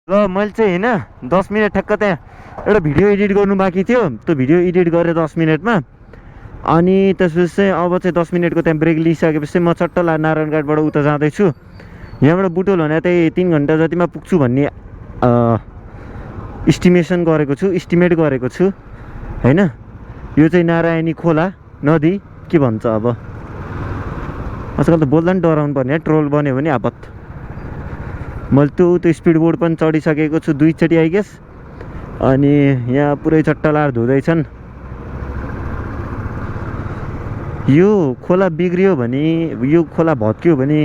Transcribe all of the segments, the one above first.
ल मैले चाहिँ होइन 10 मिनट ठ्याक्क त्यहाँ एउटा भिडियो एडिट गर्नु बाँकी थियो, त्यो भिडियो एडिट गरेँ 10 मिनटमा। अनि त्यसपछि चाहिँ अब चाहिँ 10 मिनटको त्यहाँ ब्रेक लिइसकेपछि म चट्ट नारायणघाटबाट उता जाँदैछु। यहाँबाट बुटोल भने त्यही 3 घन्टा जतिमा पुग्छु भन्ने इस्टिमेट गरेको छु होइन। यो चाहिँ नारायणी खोला नदी के भन्छ अब, आजकल त बोल्दा पनि डराउनु पर्ने, ट्रोल बन्यो भने आपत। मैले त्यो स्पिड बोर्ड पनि चढिसकेको छु 2 चोटि आई गेस। अनि यहाँ पुरै चट्टलार धुँदैछन्। यो खोला बिग्रियो भने, यो खोला भत्कियो भने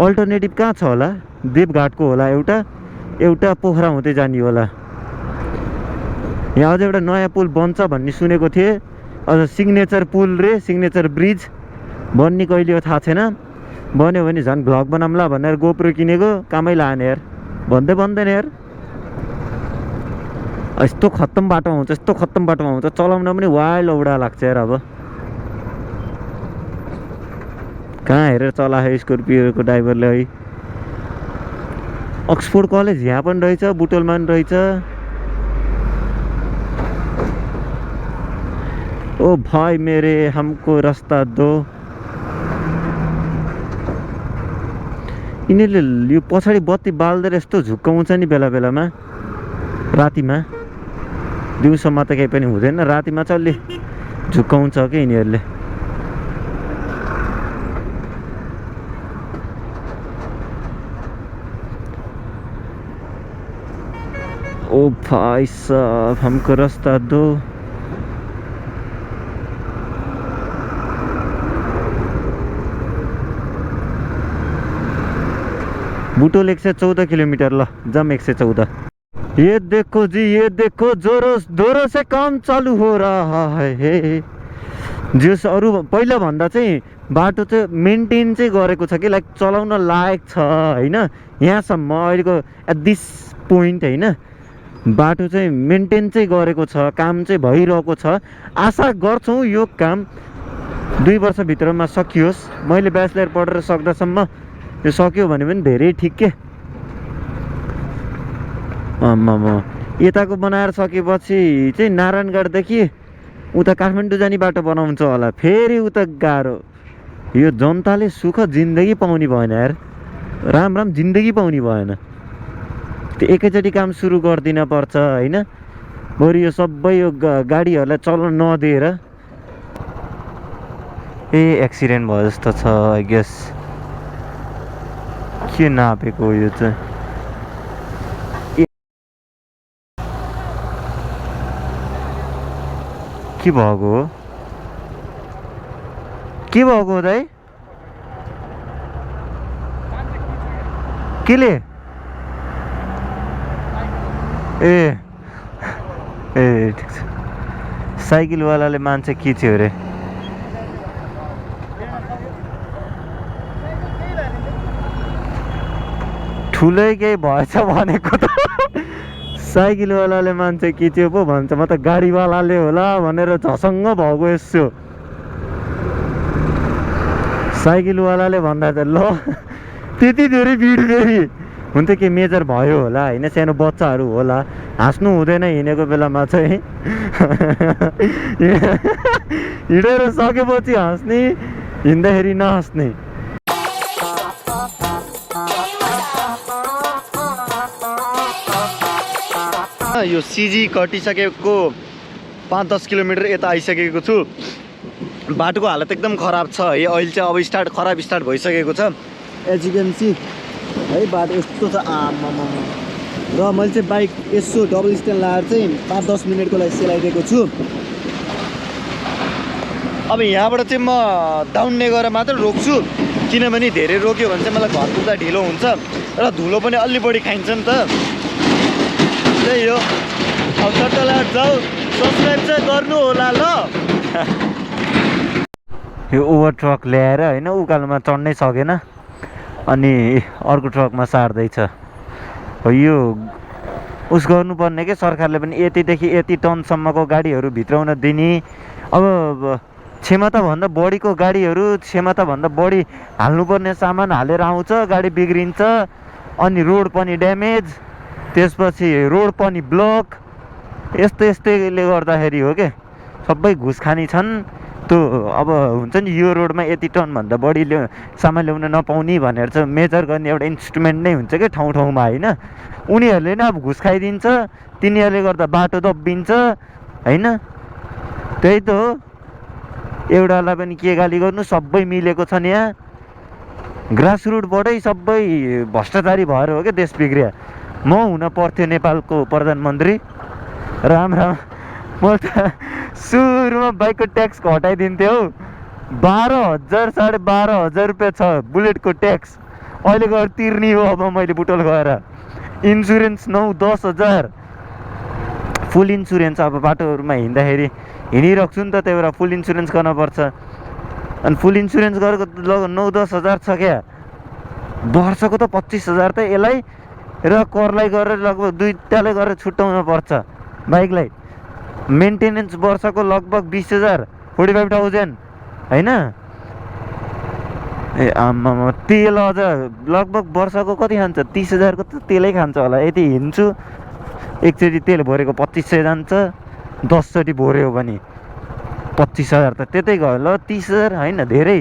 अल्टरनेटिभ कहाँ छ होला? देवघाटको होला एउटा पोखरा हुँदै जाने होला। यहाँ अझ एउटा नयाँ पुल बन्छ भन्ने सुनेको थिएँ, अझ सिग्नेचर पुल रे सिग्नेचर ब्रिज बन्ने कहिले हो थाहा छैन। बन्यो भने झन् भ्लग बनाउँला भनेर गोप्रो किनेको, कामै लाने यार, भन्दै भन्दैन यार। यस्तो खत्तम बाटोमा हुन्छ चलाउन पनि वाइल्ड औडा लाग्छ यार। अब कहाँ हेरेर चलायो स्कर्पियोको ड्राइभरले है। अक्सफोर्ड कलेज यहाँ पनि रहेछ, बुटोलमा पनि रहेछ। ओ भाइ मेरे हमको रास्ता दो। यिनीहरूले यो पछाडि बत्ती बाल्दै यस्तो झुक्काउँछ नि बेला बेलामा, रातिमा। दिउँसोमा त केही पनि हुँदैन, रातिमा चाहिँ अलि झुक्काउँछ क्या यिनीहरूले। ओ भाइ साहब हमको रास्ता दो। बुटोल 114 किलोमीटर, ल जम 114। ये देखो जी, ये देखो जोरों से काम चालू हो रहा है। जस अरू पहिला भन्दा चाहिँ बाटो चाहिँ मेन्टेन चाहिँ गरेको छ कि, लाइक चलाउन लायक छ होइन। यहाँसम्म अहिलेको एट दिस पोइन्ट होइन, बाटो चाहिँ मेन्टेन चाहिँ गरेको छ, काम चाहिँ भइरहेको छ। आशा गर्छौँ यो काम 2 वर्षभित्रमा सकियोस्। मैले ब्याचलर पढेर सक्दासम्म यो सक्यो भने पनि धेरै ठिक के। यताको बनाएर सकेपछि चाहिँ नारायणगढदेखि उता काठमाडौँ जाने बाटो बनाउँछ होला, फेरि उता गाह्रो। यो जनताले सुख जिन्दगी पाउने भएन यार, राम जिन्दगी पाउने भएन। त्यो एकैचोटि काम सुरु गरिदिन पर्छ होइन। बरु यो सबै यो गाडीहरूलाई चल्न नदिएर। एक्सिडेन्ट भयो जस्तो छ आई गेस। के नापेको यो चाहिँ? के भएको हो? के भएको हो दाइ? केले? ए ठिक छ। साइकलवालाले मान्छे खिच्यो अरे। ठुलै केही भएछ भनेको त। साइकलवालाले मान्छे खिच्यो पो भन्छ, म त गाडीवालाले होला भनेर झसङ्ग भएको यसो। साइकलवालाले भन्दा त ल त्यति धेरै भिड फेरि हुन्थ्यो कि मेजर भयो होला होइन, सानो बच्चाहरू होला। हाँस्नु हुँदैन हिँडेको बेलामा चाहिँ। हिँडेर सकेपछि हाँस्ने, हिँड्दाखेरि नहाँस्ने। यो सिजी कटिसकेको 5-10 किलोमिटर यता आइसकेको छु। बाटोको हालत एकदम खराब छ है। अहिले चाहिँ अब खराब स्टार्ट भइसकेको छ, एज यु क्यान सी है। बाटो यस्तो छ आमामा। र मैले चाहिँ बाइक यसो डबल स्ट्यान्ड लाएर चाहिँ 5-10 मिनटको लागि सेलाइदिएको छु। अब यहाँबाट चाहिँ म दाउन्ने गरेर मात्र रोक्छु, किनभने धेरै रोक्यो भने चाहिँ मलाई घर पुग्दा ढिलो हुन्छ र धुलो पनि अलि बढी खाइन्छ नि त। त्यही हो। अब चट्टलाट जाऊ, सब्सक्राइब चाहिँ गर्नु होला ल। यो ओभर ट्रक ल्याएर होइन उकालोमा चढ्नै सकेन, अनि अर्को ट्रकमा सार्दैछ। यो उस गर्नुपर्ने के, सरकारले पनि यतिदेखि यति टनसम्मको गाडीहरू भित्राउन दिने। अब क्षमताभन्दा बढीको गाडीहरू, क्षमताभन्दा बढी हाल्नुपर्ने सामान हालेर आउँछ, गाडी बिग्रिन्छ, अनि रोड पनि ड्यामेज। त्यसपछि रोड पनि ब्लक। यस्तैले गर्दाखेरि हो के सबै घुस खानी छन्। त्यो अब हुन्छ नि यो रोडमा यति टनभन्दा बढी सामान ल्याउन नपाउने भनेर चाहिँ मेजर गर्ने एउटा इन्स्ट्रुमेन्ट नै हुन्छ क्या ठाउँ ठाउँमा होइन। उनीहरूले नै अब घुस खाइदिन्छ, तिनीहरूले गर्दा बाटो दब्बिन्छ होइन। त्यही त हो, एउटालाई पनि के गाली गर्नु, सबै मिलेको छन् यहाँ। ग्रासरुटबाटै सबै भ्रष्टाचारी भएर हो क्या देश बिग्रिया। म हुन पर्थ्यो नेपालको प्रधानमन्त्री, राम राम। म त सुरुमा बाइकको ट्याक्स घटाइदिन्थ्यो हौ। 12,000 12,500 रुपियाँ छ बुलेटको ट्याक्स, अहिले गएर तिर्ने हो अब मैले बुटोल गएर। इन्सुरेन्स 9-10,000 फुल इन्सुरेन्स। अब बाटोहरूमा हिँड्दाखेरि हिँडिरहेको छु नि त, त्यही भएर फुल इन्सुरेन्स गर्नुपर्छ। अनि फुल इन्सुरेन्स गरेको लगभग 9-10,000 छ क्या। वर्षको त 25,000 त यसलाई र करलाई गरेर लगभग दुईटालाई गरेर छुट्याउन पर्छ बाइकलाई। मेन्टेनेन्स वर्षको लगभग 20,000 45,000 होइन। ए आम्मामा, तेल अझ लगभग वर्षको कति खान्छ, 30,000 को त तेलै खान्छ होला। यति हिँड्छु एकचोटि तेल भरेको 2500 जान्छ, 10 चोटि भर्यो भने 25,000 त त्यतै गयो ल। 30,000 होइन, धेरै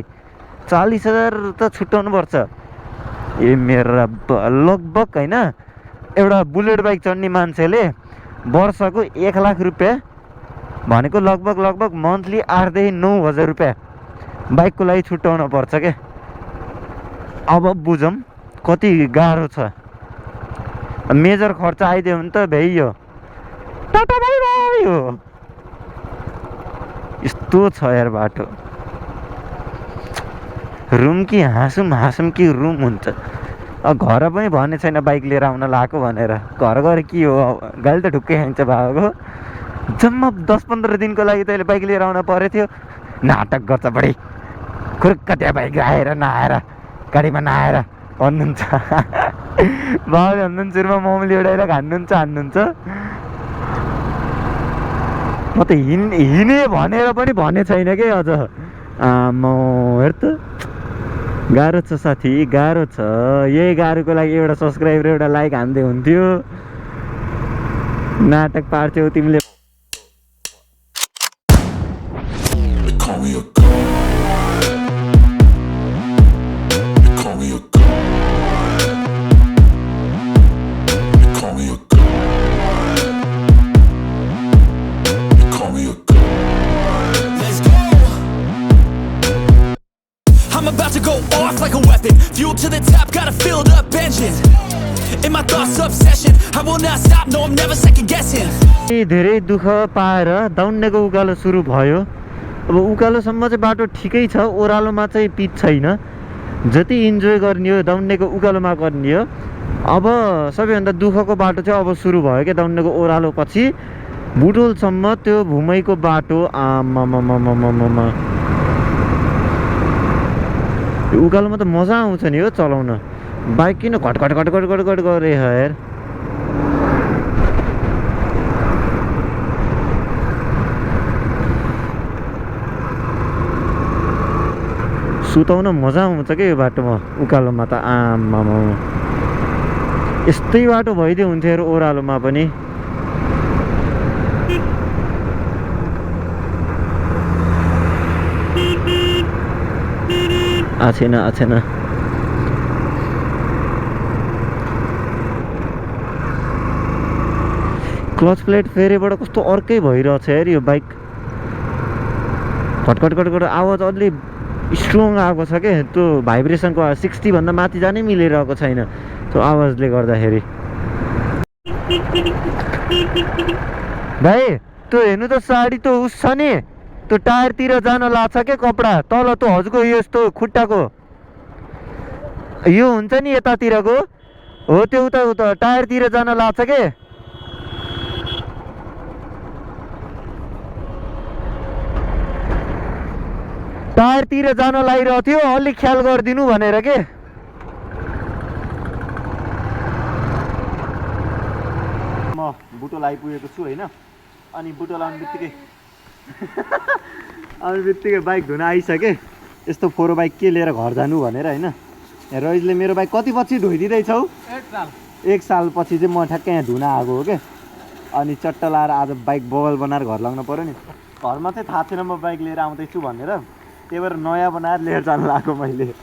40,000 त छुट्याउनु पर्छ। ए मेरा लगभग होइन, एउटा बुलेट बाइक चढ्ने मान्छेले वर्षको 1,00,000 रुपियाँ भनेको लगभग मन्थली 8,000 देखि 9,000 रुपियाँ बाइकको लागि छुट्याउन पर्छ क्या। अब बुझौँ कति गाह्रो छ। मेजर खर्च आइदियो भने त भ्याइयो, टाटा बाइ बाइ हो। यस्तो छ यार बाटो। रुम कि हाँसौँ कि रुम हुन्छ। अब घर पनि भन्ने छैन बाइक लिएर आउन लगाएको भनेर, घर गएर के हो, गाली त ढुक्कै खान्छ बाबाको। जम्मा 10-15 दिनको लागि तैँले बाइक लिएर आउन परेको थियो। नाटक गर्छ बढी, खुर्क त्यहाँ बाइक आएर नआएर गाडीमा नआएर भन्नुहुन्छ। बाबाले भन्नुहुन्छ सुरुमा मोमोले एउटा हान्नुहुन्छ। म त हिँडे भनेर पनि भने छैन के अझ। म हेर त, गाह्रो छ साथी, गाह्रो छ। यही गाह्रोको लागि एउटा सब्सक्राइब र एउटा लाइक हान्दै हुन्थ्यो। नाटक पार्छौ तिमीले। About to go off like a weapon, fuel to the top, got a filled up engine. In my thoughts obsession, I will not stop, no I'm never second guessing. धेरै दुःख पाएर दाउन्नेको उकालो सुरु भयो। अब उकालोसम्म चाहिँ बाटो ठिकै छ, ओह्रालोमा चाहिँ पिच छैन। जति इन्जोय गर्ने हो दाउन्नेको उकालोमा गर्ने हो। अब सबैभन्दा दुःखको बाटो चाहिँ अब सुरु भयो क्या, दाउन्नेको ओह्रालो पछि बुटोलसम्म त्यो भुमैको बाटो। आमामामामामामा, उकालोमा त मजा आउँछ नि हो चलाउन। बाइक किन घटघट गरे यार। सुताउन मजा आउँछ क्या यो बाटोमा, उकालोमा त। आमामा, यस्तै बाटो भइदियो हुन्थ्यो यार ओह्रालोमा पनि। आछेन क्लच प्लेट फेरेबाट कस्तो अर्कै भइरहेछ यार यो बाइक। घटघट आवाज अलि स्ट्रङ आएको छ क्या। त्यो भाइब्रेसनको 60 भन्दा माथि जानै मिलिरहेको छैन त्यो आवाजले गर्दाखेरि। भाइ त्यो हेर्नु त साडी त उस छ नि, त्यो टायरतिर जान लाग्छ क्या कपडा तल। त्यो हजुरको यस्तो खुट्टाको यो हुन्छ नि यतातिरको हो, त्यो उता टायरतिर जान लाग्छ के। टायरतिर जान लागिरहेको थियो, अलिक ख्याल गरिदिनु भनेर के। म बुटोल आइपुगेको छु होइन। अनि बुटोल आउने बित्तिकै बाइक धुन आइसके। यस्तो फोरो बाइक के लिएर घर जानु भनेर होइन। रइजले मेरो बाइक कति पछि धोइदिँदैछौ? 1 सालपछि चाहिँ म ठ्याक्कै यहाँ धुन आएको हो क्या अनि चट्ट लाएर आज बाइक बगल बनाएर घर लाग्नु पऱ्यो नि घरमा चाहिँ थाहा थिएन म बाइक लिएर आउँदैछु भनेर त्यही भएर नयाँ बनाएर लिएर जानु लाग्यो मैले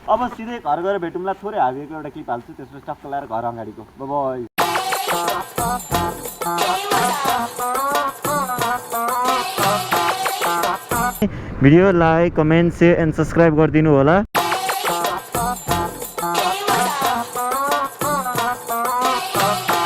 अब सिधै घर गएर भेटौँला थोरै हाबेको एउटा क्लिप हाल्छु त्यसपछि टक्क लाएर घर अगाडिको बाइ video like comment share and subscribe गरिदिनु होला